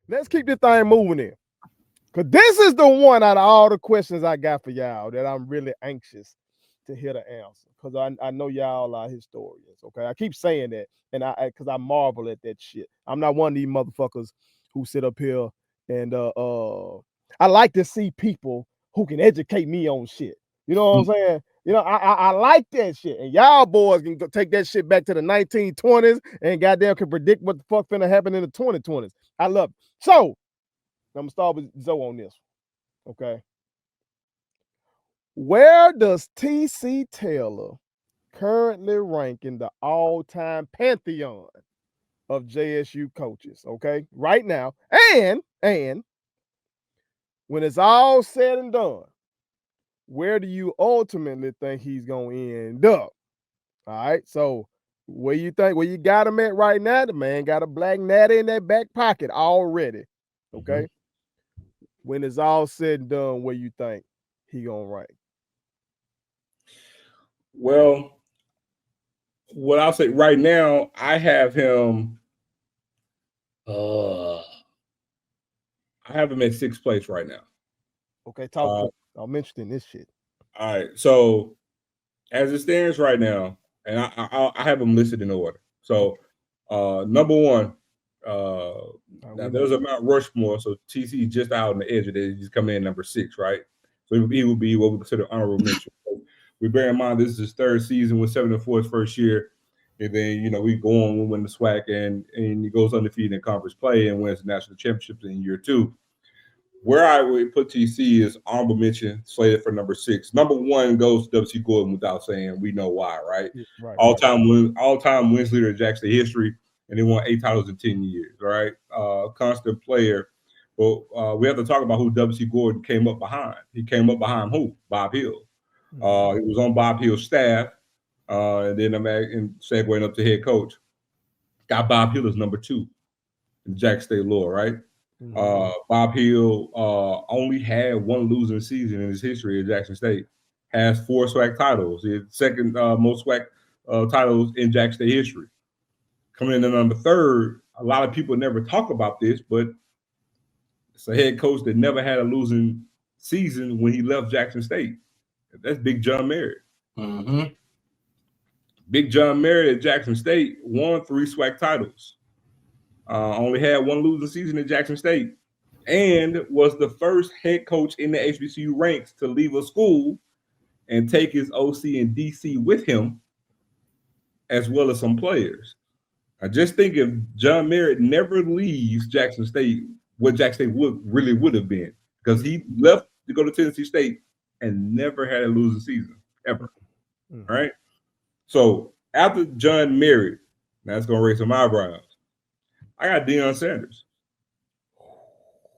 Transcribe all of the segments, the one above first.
let's keep this thing moving in. Because this is the one out of all the questions I got for y'all that I'm really anxious to hear the answer. Because I know y'all are historians, okay? I keep saying that, and because I marvel at that shit. I'm not one of these motherfuckers who sit up here and I like to see people who can educate me on shit. You know what I'm saying? You know, I like that shit. And y'all boys can go take that shit back to the 1920s and goddamn can predict what the fuck finna happen in the 2020s. I love it. So, I'm gonna start with Zoe on this. Okay. Where does TC Taylor currently rank in the all-time pantheon of JSU coaches? Okay, right now, and when it's all said and done, where do you ultimately think he's gonna end up? All right, so where you got him at right now? The man got a black natty in that back pocket already. Okay. When it's all said and done, where you think he gonna rank? Well, what I'll say right now, I have him. I have him at sixth place right now. Okay, talk. I'm interested in this shit. All right, so as it stands right now, and I have them listed in order. So, number one, now there's a Mount Rushmore, so TC just out on the edge of it. He's coming in number 6, right? So he will be what we consider honorable mention. So we bear in mind this is his third season with 7-4 his first year, and then we go on, we win the SWAC, and he goes undefeated in conference play and wins the national championships in year 2. Where I would put TC is honorable mention, slated for number 6. Number 1 goes to W.C. Gordon without saying. We know why, right? All-time wins leader in Jackson history, and he won 8 titles in 10 years, right? Constant player. But we have to talk about who W.C. Gordon came up behind. He came up behind who? Bob Hill. He was on Bob Hill's staff, and then segueing up to head coach. Got Bob Hill as number 2 in Jackson State lore, right? Bob Hill only had one losing season in his history at Jackson State. Has 4 SWAC titles. His second most SWAC titles in Jackson State history. Coming in at number 3rd, a lot of people never talk about this, but it's a head coach that never had a losing season when he left Jackson State. That's Big John Merritt. Big John Merritt at Jackson State won 3 SWAC titles. Only had one losing season at Jackson State, and was the first head coach in the HBCU ranks to leave a school and take his OC and DC with him, as well as some players. I just think if John Merritt never leaves Jackson State, what Jackson State would have been, because he left to go to Tennessee State and never had a losing season ever. Right? So after John Merritt, that's going to raise some eyebrows. I got Deion Sanders.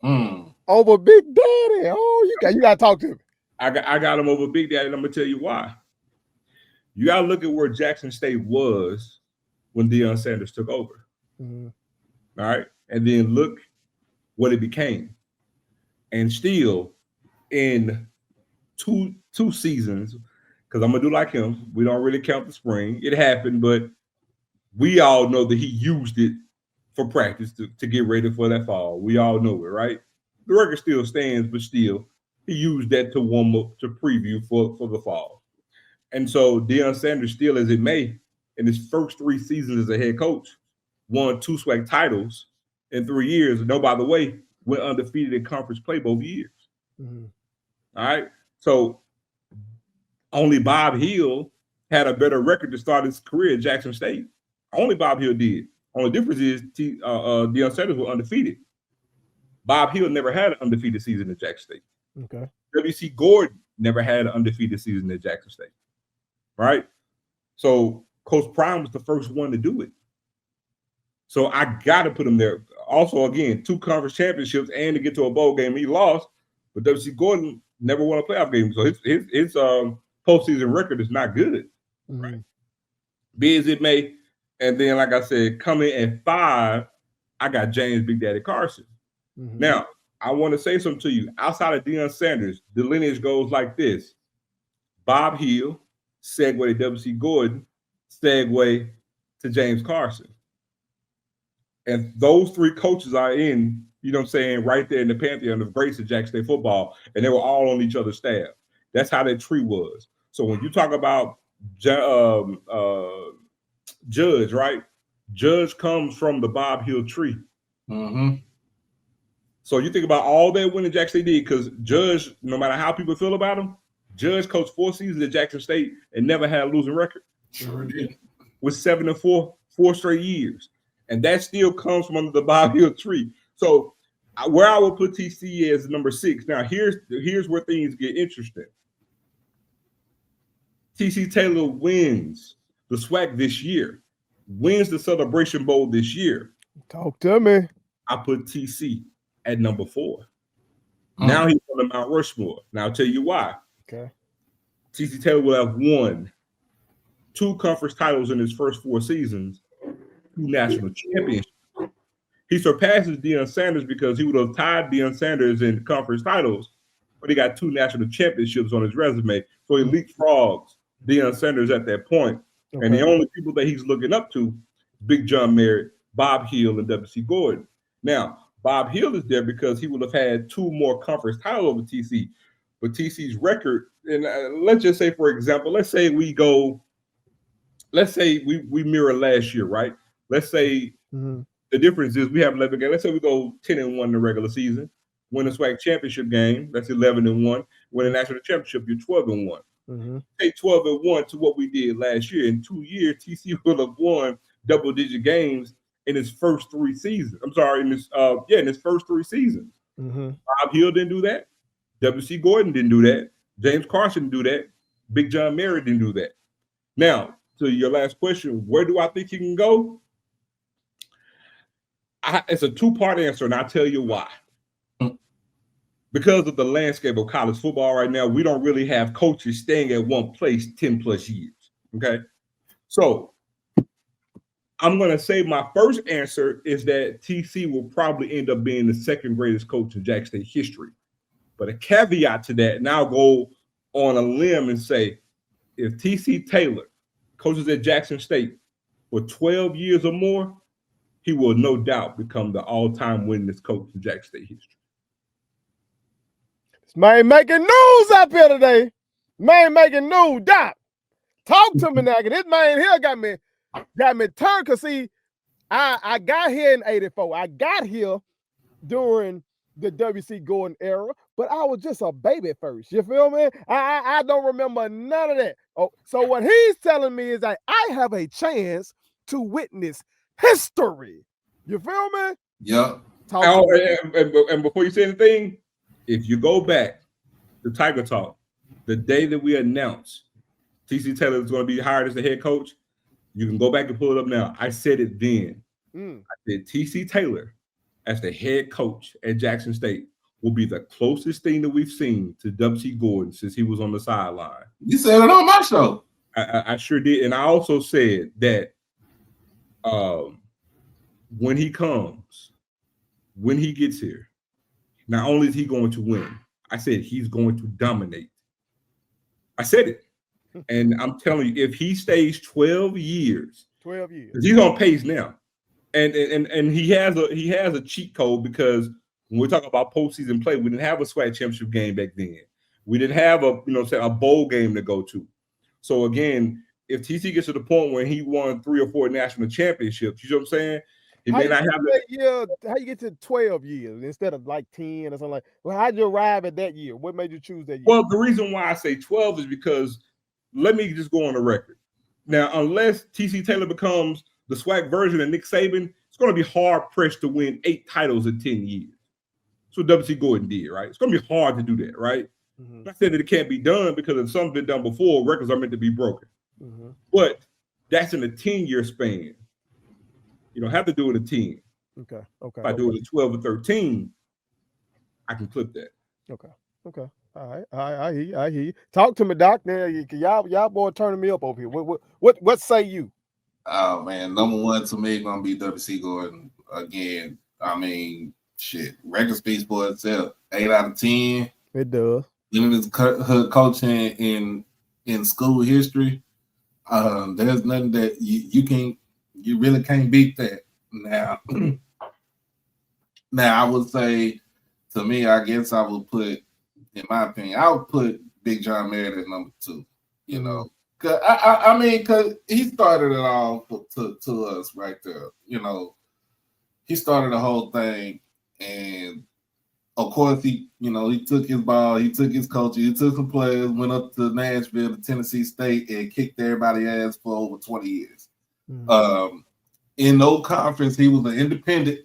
Over Big Daddy. Oh, you got to talk to him. I got him over Big Daddy, and I'm going to tell you why. You got to look at where Jackson State was when Deion Sanders took over. All right? And then look what it became. And still, in two seasons, because I'm going to do like him, we don't really count the spring. It happened, but we all know that he used it for practice to get ready for that fall. We all know it, right? The record still stands, but still, he used that to warm up, to preview for the fall. And so Deion Sanders, still as it may, in his first 3 seasons as a head coach, won 2 SWAC titles in 3 years. And, oh, by the way, went undefeated in conference play both years. All right? So only Bob Hill had a better record to start his career at Jackson State. Only Bob Hill did. Only difference is Deion Sanders was undefeated. Bob Hill never had an undefeated season at Jackson State. Okay. W.C. Gordon never had an undefeated season at Jackson State. Right? So Coach Prime was the first one to do it. So I got to put him there. Also, again, 2 conference championships and to get to a bowl game, he lost. But W.C. Gordon never won a playoff game. So his postseason record is not good. Right? Be as it may. And then, like I said, coming at 5, I got James Big Daddy Carson. Now, I want to say something to you. Outside of Deion Sanders, the lineage goes like this. Bob Hill, segue to W.C. Gordon, segue to James Carson. And those 3 coaches are in you know what I'm saying, right there in the pantheon of greats of Jackson State football, and they were all on each other's staff. That's how that tree was. So when you talk about Judge, right? Judge comes from the Bob Hill tree. Mm-hmm. So you think about all that winning Jackson State did, because Judge, no matter how people feel about him, Judge coached 4 seasons at Jackson State and never had a losing record. Sure did. With 7-4, 4 straight years. And that still comes from under the Bob Hill tree. So where I would put TC is number 6. Now, here's where things get interesting. TC Taylor wins the SWAC this year, wins the Celebration Bowl this year. Talk to me. I put TC at number 4. Now he's on the Mount Rushmore. Now I'll tell you why. Okay. TC Taylor will have won 2 conference titles in his first 4 seasons, 2 national championships. He surpasses Deion Sanders because he would have tied Deion Sanders in conference titles, but he got 2 national championships on his resume. So he leapfrogs Deion Sanders at that point. Okay. And the only people that he's looking up to, Big John Merritt, Bob Hill, and W.C. Gordon. Now, Bob Hill is there because he would have had 2 more conference titles over TC. But TC's record, and let's just say, for example, let's say we mirror last year, right? Let's say the difference is we have 11 games. Let's say we go 10-1 in the regular season, win a SWAC championship game, that's 11-1. Win a national championship, you're 12-1. Take 12-1 to what we did last year. In 2 years, TC will have won double-digit games in his first 3 seasons. I'm sorry, in his first 3 seasons. Bob Hill didn't do that. W.C. Gordon didn't do that. James Carson didn't do that. Big John Merritt didn't do that. Now, to your last question, where do I think he can go? It's a 2-part answer, and I'll tell you why. Because of the landscape of college football right now, we don't really have coaches staying at one place 10 plus years. Okay. So I'm going to say my first answer is that TC will probably end up being the 2nd greatest coach in Jackson State history. But a caveat to that, and I'll go on a limb and say, if TC Taylor coaches at Jackson State for 12 years or more, he will no doubt become the all-time winningest coach in Jackson State history. This man making news up here today. Man making news. Doc, talk to me now. This man here got me turned. Because see, I got here in 84. I got here during the W.C. Gordon era, but I was just a baby first. You feel me? I don't remember none of that. Oh, so what he's telling me is that I have a chance to witness history. You feel me? Yeah. And before you say anything, if you go back to Tiger Talk, the day that we announced TC Taylor is going to be hired as the head coach, you can go back and pull it up now. I said it then. I said TC Taylor as the head coach at Jackson State will be the closest thing that we've seen to W.C. Gordon since he was on the sideline. You said it on my show. I sure did. And I also said that when he gets here, not only is he going to win, I said he's going to dominate. I said it. And I'm telling you, if he stays 12 years, he's on pace now. And he has a cheat code, because when we talk about postseason play, we didn't have a SWAC championship game back then. We didn't have a bowl game to go to. So again, if TC gets to the point where he won 3 or 4 national championships, you know what I'm saying? He may not have that year. How you get to 12 years instead of like 10 or something like? Well, how'd you arrive at that year? What made you choose that year? Well, the reason why I say 12 is because, let me just go on the record. Now, unless TC Taylor becomes the SWAC version of Nick Saban, it's going to be hard pressed to win 8 titles in 10 years. That's what W.C. Gordon did, right? It's going to be hard to do that, right? I said that it can't be done because if something's been done before, records are meant to be broken. But that's in a 10-year span. You don't have to do it at 10. Okay. If I do it at 12 or 13, I can clip that. Okay. All right. I hear you. Talk to me, Doc. Now, y'all boy turning me up over here. What say you? Oh man, number 1 to me gonna be W.C. Gordon again. I mean, shit. Record speaks for itself. 8 out of 10. It does. Even his coaching in school history, there's nothing that you really can't beat that. Now, Now I would say, to me, I guess I would put, in my opinion, I would put Big John Merritt at number 2. You know, cause I mean, cause he started it all to us right there. You know, he started the whole thing, and of course he took his ball, he took his coaching, he took some players, went up to Nashville, to Tennessee State, and kicked everybody's ass for over 20 years. In no conference, he was an independent.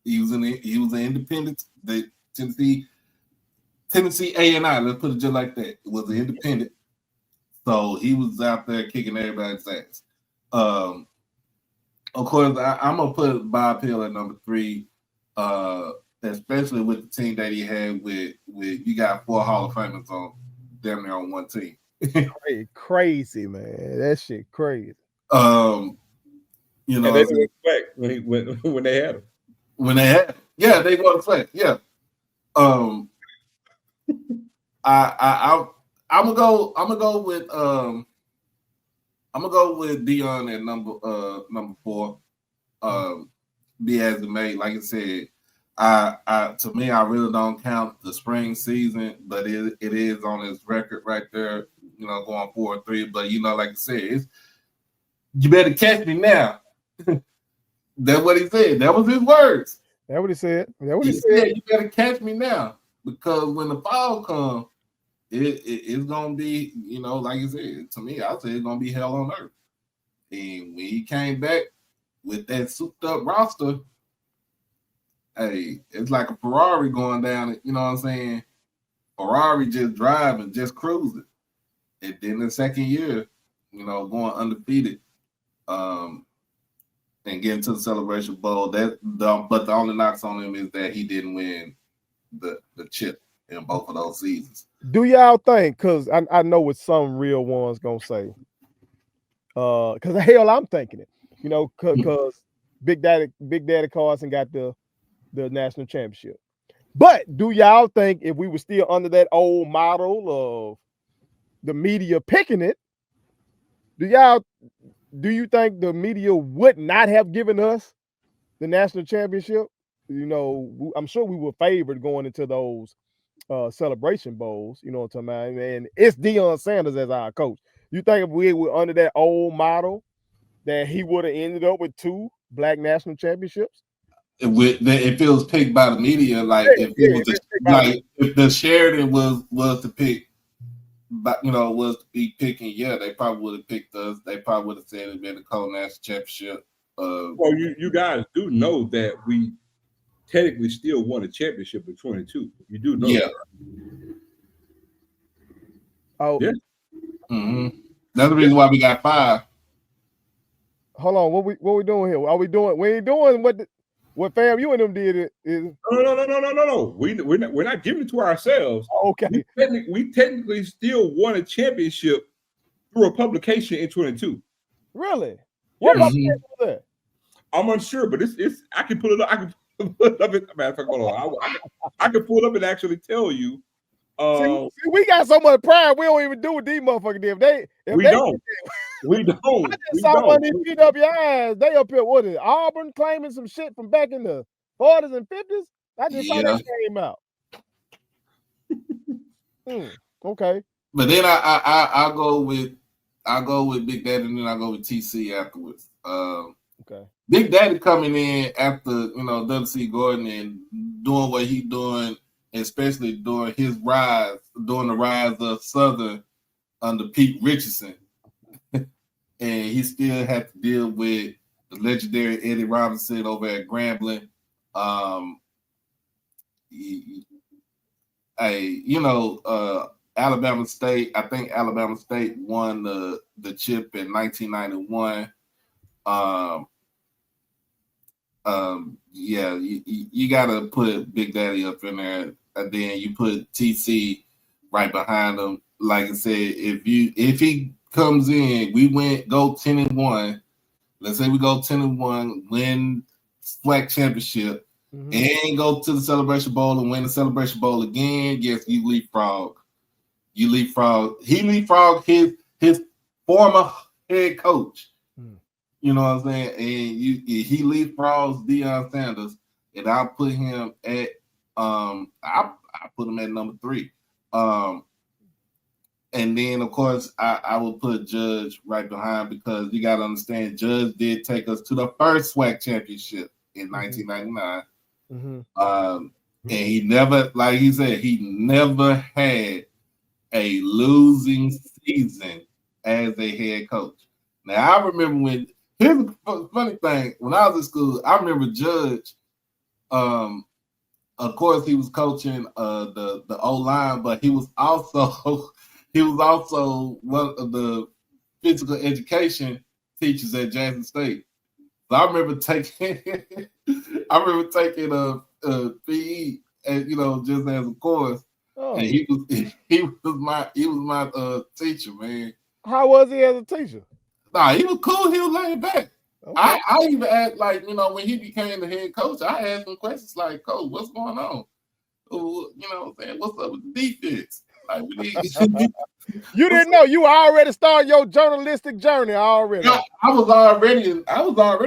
He was an independent. The Tennessee A&I, let's put it just like that. It was an independent. So he was out there kicking everybody's ass. Of course, I'm gonna put Bob Hill at number 3, especially with the team that he had with you got 4 Hall of Famers on damn near on one team. Crazy, man. That shit crazy. You know, they didn't expect when they had him. When they had him. Yeah, they won the flag. Yeah. I'm gonna go with Dion at number 4. Be as it may, like I said, to me, I really don't count the spring season, but it is on his record right there, you know, going 4-3. But you know, like I said, you better catch me now. That's what he said. That was his words. That's what he said. He said, you better catch me now, because when the fall comes, it's gonna be, you know, like you said, to me, I said it's gonna be hell on earth. And when he came back with that souped up roster, hey, it's like a Ferrari going down it, you know what I'm saying? Ferrari just driving, just cruising. And then the second year, you know, going undefeated, and getting to the Celebration Bowl. But the only knocks on him is that he didn't win the chip in both of those seasons. Do y'all think, because I know what some real ones gonna say, because hell, I'm thinking it, you know, because Big Daddy Carson got the national championship. But do y'all think if we were still under that old model of the media picking it, do you think the media would not have given us the national championship? You know, I'm sure we were favored going into those Celebration Bowls, you know what I'm talking about? And it's Deion Sanders as our coach. You think if we were under that old model that he would have ended up with 2 black national championships? If it was picked by the media, like if the Sheridan was to pick, but you know, was to be picking, yeah, they probably would have picked us. They probably would have said it'd been the co-national championship. Well, you guys do know that we technically still won a championship in 22. You do know that. Oh, yeah. That's the reason why we got 5. Hold on, what we doing here? We ain't doing what fam you and them did. No. We're not giving it to ourselves. Okay. We technically still won a championship through a publication in 22. Really? What publication was that? I'm unsure, but it's I can pull it up. I can pull it up. I can pull it up and actually tell you. See, we got so much pride. We don't even do what these motherfuckers did. We don't. I just saw one of these PWIs. They up here, what is it? Auburn claiming some shit from back in the 40s and 50s. I just saw that came out. Okay. But then I go with Big Daddy, and then I go with TC afterwards. Okay. Big Daddy coming in after, you know, W.C. Gordon and doing what he doing, especially during the rise of Southern under Pete Richardson. And he still had to deal with the legendary Eddie Robinson over at Grambling. Alabama State. I think Alabama State won the chip in 1991. You gotta put Big Daddy up in there, and then you put TC right behind him. Like I said, if he comes in, go 10-1. Let's say we go 10-1, win SWAC championship, and go to the Celebration Bowl and win the Celebration Bowl again. Yes, you leapfrog. He leapfrogged his former head coach. You know what I'm saying? And he leapfrogs Deion Sanders, and I put him at I put him at number 3. And then of course I would put Judge right behind, because you gotta understand Judge did take us to the first SWAC championship in 1999. And he never, like he said, he never had a losing season as a head coach. Now I remember when, here's the funny thing, when I was in school, I remember Judge, of course he was coaching the O-line, but he was also one of the physical education teachers at Jackson State. So I remember taking a PE, and just as a course. Oh. And he was my teacher, man. How was he as a teacher? Nah, he was cool. He was laid back. Okay. I even asked, like, when he became the head coach, I asked him questions like, "Coach, what's going on? What I'm saying? What's up with the defense?" Like, you didn't know. You already started your journalistic journey already. Yeah, I was already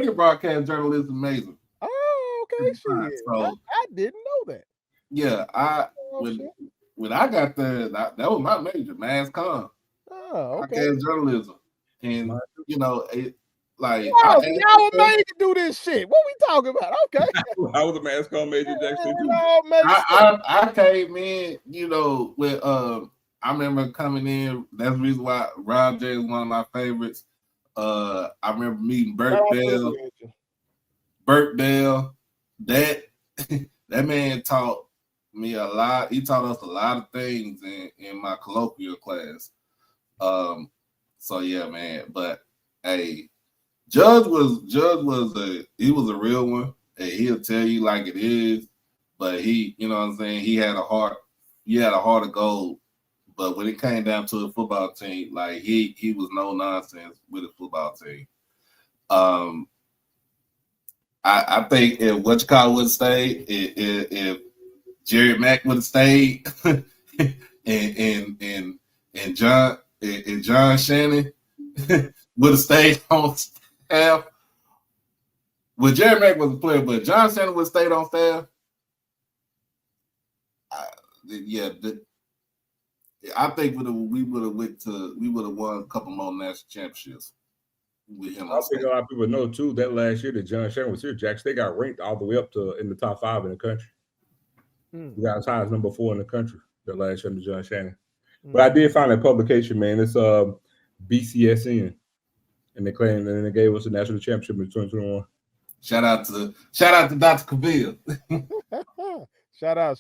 a broadcast journalist, amazing. Oh, okay, shit. So, I didn't know that. Yeah, when I got there, that was my major, mass comm. Oh, okay. Broadcast journalism, and like y'all were made to do this shit. What we talking about? Okay. I was a mass comm major, Jackson. I came in, with I remember coming in. That's the reason why Rob J is one of my favorites. I remember meeting Burt Bell. Burt Bell, that man taught me a lot. He taught us a lot of things in my colloquial class. So yeah, man. But hey, Judge was a real one. And he'll tell you like it is. But he, you know what I'm saying, he had a heart of gold. But when it came down to a football team, like he was no nonsense with a football team. I think if would have stayed, if Jerry Mack would have stayed, and John Shannon would have stayed on staff. Well, Jerry Mack was a player, but John Shannon would have stayed on staff. I think we would have won a couple more national championships with him. I think a lot of people know too that last year that John Shannon was here, Jackson State got ranked all the way up to in the top 5 in the country. We got as high as number 4 in the country that last year under John Shannon. But I did find that publication, man. It's BCSN, and they claimed and they gave us a national championship in 2021. Shout out to Dr. Cavill. Shout out.